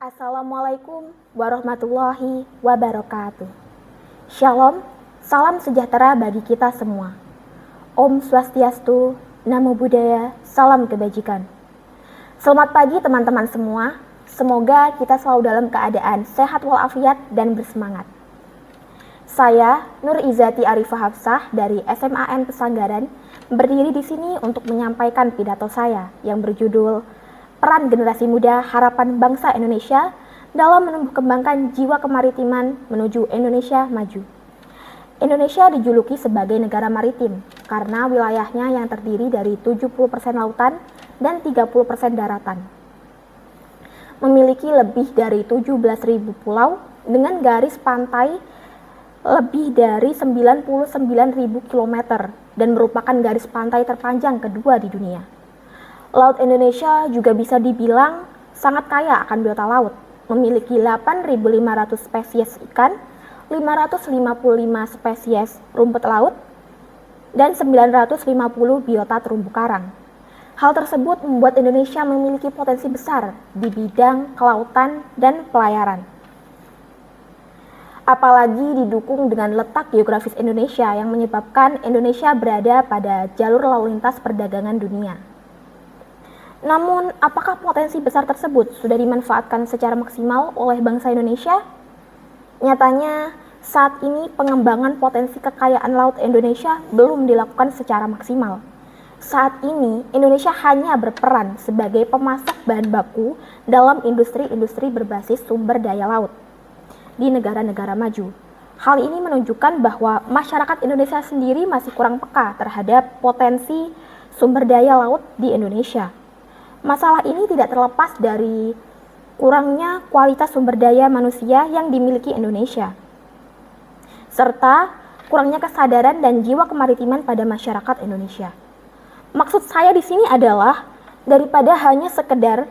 Assalamualaikum warahmatullahi wabarakatuh. Shalom, salam sejahtera bagi kita semua. Om Swastiastu, Namo Buddhaya, salam kebajikan. Selamat pagi teman-teman semua. Semoga kita selalu dalam keadaan sehat walafiat dan bersemangat. Saya Nur Izati Arifah Hafsah dari SMAN Pesanggaran berdiri di sini untuk menyampaikan pidato saya yang berjudul Peran Generasi Muda Harapan Bangsa Indonesia dalam menumbuh kembangkan jiwa kemaritiman menuju Indonesia maju. Indonesia dijuluki sebagai negara maritim karena wilayahnya yang terdiri dari 70% lautan dan 30% daratan. Memiliki lebih dari 17.000 pulau dengan garis pantai lebih dari 99.000 km dan merupakan garis pantai terpanjang kedua di dunia. Laut Indonesia juga bisa dibilang sangat kaya akan biota laut, memiliki 8.500 spesies ikan, 555 spesies rumput laut, dan 950 biota terumbu karang. Hal tersebut membuat Indonesia memiliki potensi besar di bidang kelautan dan pelayaran. Apalagi didukung dengan letak geografis Indonesia yang menyebabkan Indonesia berada pada jalur lalu lintas perdagangan dunia. Namun, apakah potensi besar tersebut sudah dimanfaatkan secara maksimal oleh bangsa Indonesia? Nyatanya, saat ini pengembangan potensi kekayaan laut Indonesia belum dilakukan secara maksimal. Saat ini, Indonesia hanya berperan sebagai pemasok bahan baku dalam industri-industri berbasis sumber daya laut di negara-negara maju. Hal ini menunjukkan bahwa masyarakat Indonesia sendiri masih kurang peka terhadap potensi sumber daya laut di Indonesia. Masalah ini tidak terlepas dari kurangnya kualitas sumber daya manusia yang dimiliki Indonesia, serta kurangnya kesadaran dan jiwa kemaritiman pada masyarakat Indonesia. Maksud saya di sini adalah daripada hanya sekedar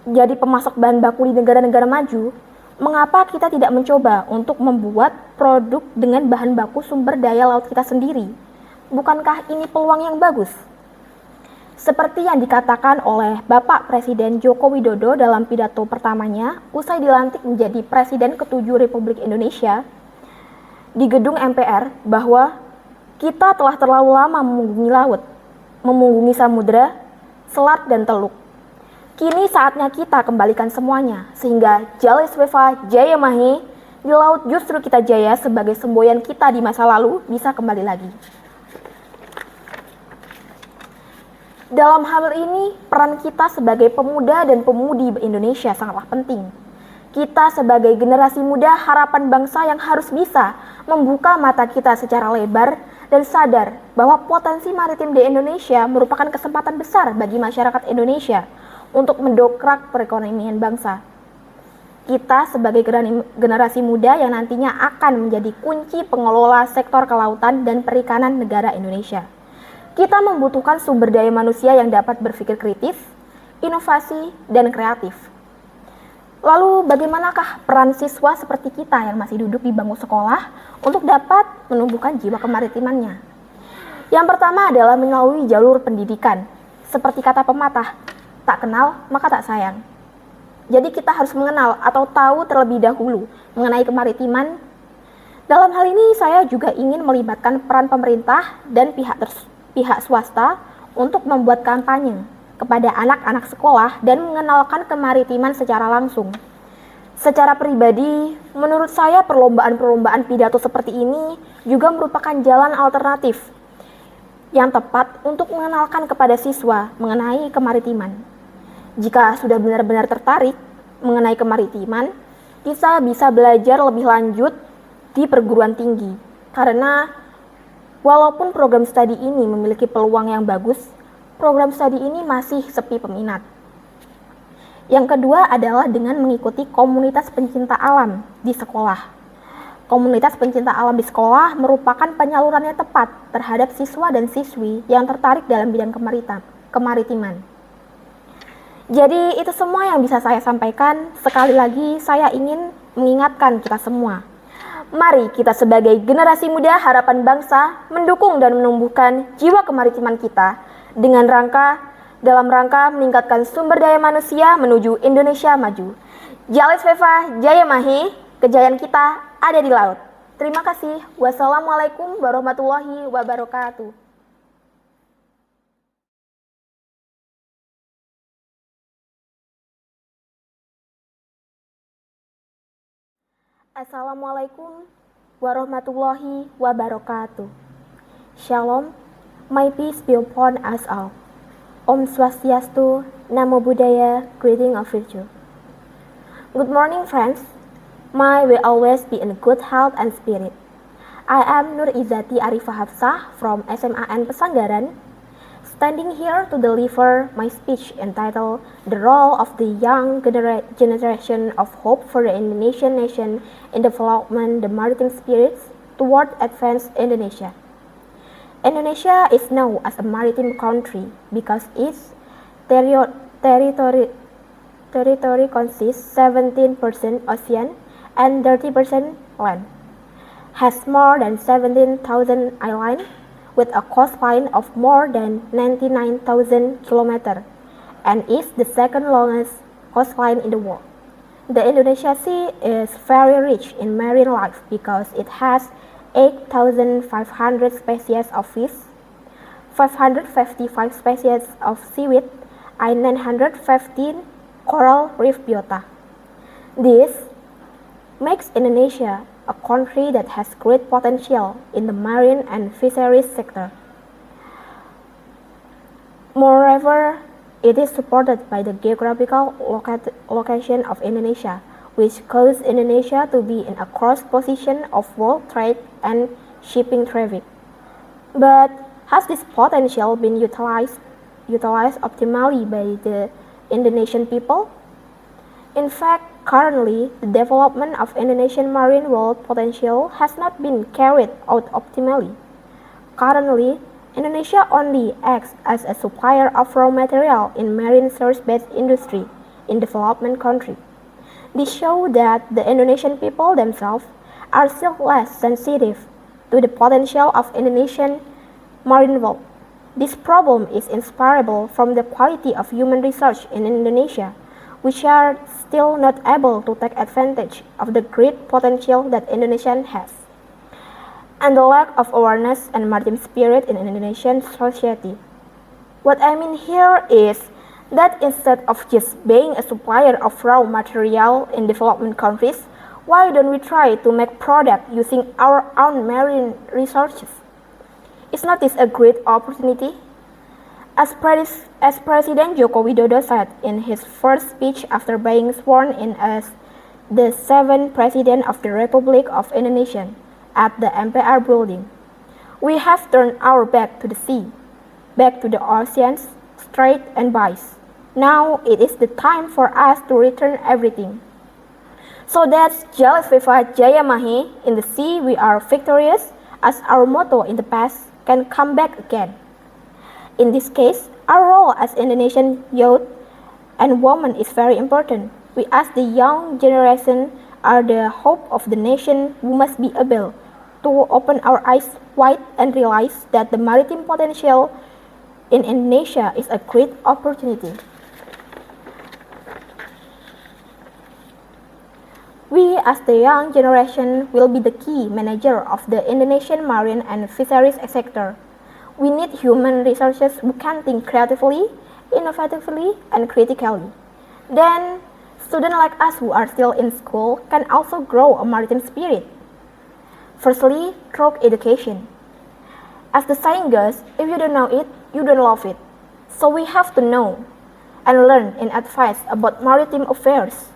jadi pemasok bahan baku di negara-negara maju, mengapa kita tidak mencoba untuk membuat produk dengan bahan baku sumber daya laut kita sendiri? Bukankah ini peluang yang bagus? Seperti yang dikatakan oleh Bapak Presiden Joko Widodo dalam pidato pertamanya usai dilantik menjadi Presiden ke-7 Republik Indonesia di gedung MPR bahwa kita telah terlalu lama memunggungi laut, memunggungi samudera, selat dan teluk. Kini saatnya kita kembalikan semuanya sehingga Jale Sweva Jaya Mahe di laut justru kita jaya sebagai semboyan kita di masa lalu bisa kembali lagi. Dalam hal ini, peran kita sebagai pemuda dan pemudi Indonesia sangatlah penting. Kita sebagai generasi muda harapan bangsa yang harus bisa membuka mata kita secara lebar dan sadar bahwa potensi maritim di Indonesia merupakan kesempatan besar bagi masyarakat Indonesia untuk mendongkrak perekonomian bangsa. Kita sebagai generasi muda yang nantinya akan menjadi kunci pengelola sektor kelautan dan perikanan negara Indonesia. Kita membutuhkan sumber daya manusia yang dapat berpikir kritis, inovasi, dan kreatif. Lalu bagaimanakah peran siswa seperti kita yang masih duduk di bangku sekolah untuk dapat menumbuhkan jiwa kemaritimannya? Yang pertama adalah melalui jalur pendidikan. Seperti kata pepatah, tak kenal maka tak sayang. Jadi kita harus mengenal atau tahu terlebih dahulu mengenai kemaritiman. Dalam hal ini saya juga ingin melibatkan peran pemerintah dan pihak swasta untuk membuat kampanye kepada anak-anak sekolah dan mengenalkan kemaritiman secara langsung. Secara pribadi, menurut saya perlombaan-perlombaan pidato seperti ini juga merupakan jalan alternatif yang tepat untuk mengenalkan kepada siswa mengenai kemaritiman. Jika sudah benar-benar tertarik mengenai kemaritiman, kita bisa belajar lebih lanjut di perguruan tinggi. Karena walaupun program studi ini memiliki peluang yang bagus, program studi ini masih sepi peminat. Yang kedua adalah dengan mengikuti komunitas pencinta alam di sekolah. Komunitas pencinta alam di sekolah merupakan penyaluran yang tepat terhadap siswa dan siswi yang tertarik dalam bidang kemaritiman. Jadi itu semua yang bisa saya sampaikan. Sekali lagi saya ingin mengingatkan kita semua. Mari kita sebagai generasi muda harapan bangsa mendukung dan menumbuhkan jiwa kemaritiman kita dengan rangka dalam rangka meningkatkan sumber daya manusia menuju Indonesia maju. Jalis Veva Jaya Mahi, kejayaan kita ada di laut. Terima kasih. Wassalamualaikum warahmatullahi wabarakatuh. Assalamualaikum warahmatullahi wabarakatuh. Shalom, my peace be upon us all. Om Swastiastu, Namo Buddhaya, greeting of virtue. Good morning, friends. May we always be in good health and spirit. I am Nur Izzati Arifah Hafsah from SMAN Pesanggaran, standing here to deliver my speech entitled The Role of the Young Generation of Hope for the Indonesian Nation in Development the Maritime Spirits toward Advanced Indonesia. Indonesia is known as a maritime country because its territory consists 17% ocean and 30% land, has more than 17,000 islands, with a coastline of more than 99,000 kilometers, and is the second longest coastline in the world. The Indonesia Sea is very rich in marine life because it has 8,500 species of fish, 555 species of seaweed, and 915 coral reef biota. This makes Indonesia a country that has great potential in the marine and fisheries sector. Moreover, it is supported by the geographical location of Indonesia, which causes Indonesia to be in a cross position of world trade and shipping traffic. But has this potential been utilized optimally by the Indonesian people? In fact, currently, the development of Indonesian marine world potential has not been carried out optimally. Currently, Indonesia only acts as a supplier of raw material in marine resource-based industry in development countries. This shows that the Indonesian people themselves are still less sensitive to the potential of Indonesian marine world. This problem is inseparable from the quality of human research in Indonesia, which are still not able to take advantage of the great potential that Indonesia has, and the lack of awareness and maritime spirit in Indonesian society. What I mean here is that instead of just being a supplier of raw material in development countries, why don't we try to make product using our own marine resources? Is not this a great opportunity? As President Joko Widodo said in his first speech after being sworn in as the 7th President of the Republic of Indonesia at the MPR building, we have turned our back to the sea, back to the oceans, strait and bays. Now it is the time for us to return everything. So that's Jalis Veva Jaya Mahi, in the sea we are victorious, as our motto in the past can come back again. In this case, our role as Indonesian youth and women is very important. We as the young generation are the hope of the nation who must be able to open our eyes wide and realize that the maritime potential in Indonesia is a great opportunity. We as the young generation will be the key manager of the Indonesian marine and fisheries sector. We need human resources who can think creatively, innovatively, and critically. Then, students like us who are still in school can also grow a maritime spirit. Firstly, through education. As the saying goes, if you don't know it, you don't love it. So we have to know and learn and advise about maritime affairs.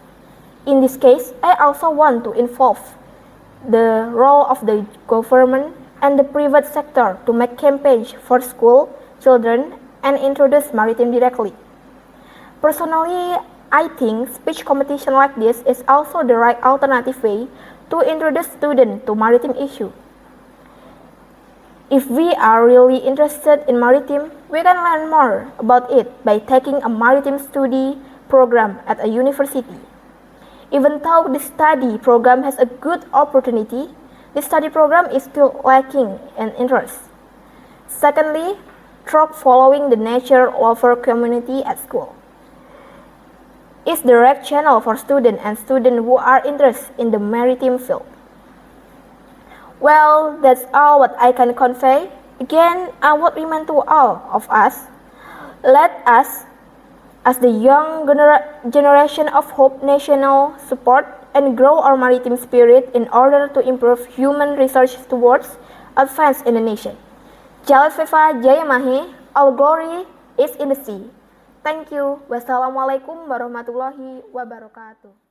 In this case, I also want to involve the role of the government and the private sector to make campaigns for school, children, and introduce maritime directly. Personally, I think speech competition like this is also the right alternative way to introduce students to maritime issue. If we are really interested in maritime, we can learn more about it by taking a maritime study program at a university. Even though the study program has a good opportunity, the study program is still lacking in interest. Secondly, through following the nature lover community at school. It's the right channel for students and students who are interested in the maritime field. Well, that's all what I can convey. Again, I would remind to all of us, let us, as the young generation of hope, national support and grow our maritime spirit in order to improve human research towards advance in the nation. Jalas Viva Jayamahi, our glory is in the sea. Thank you. Wassalamualaikum warahmatullahi wabarakatuh.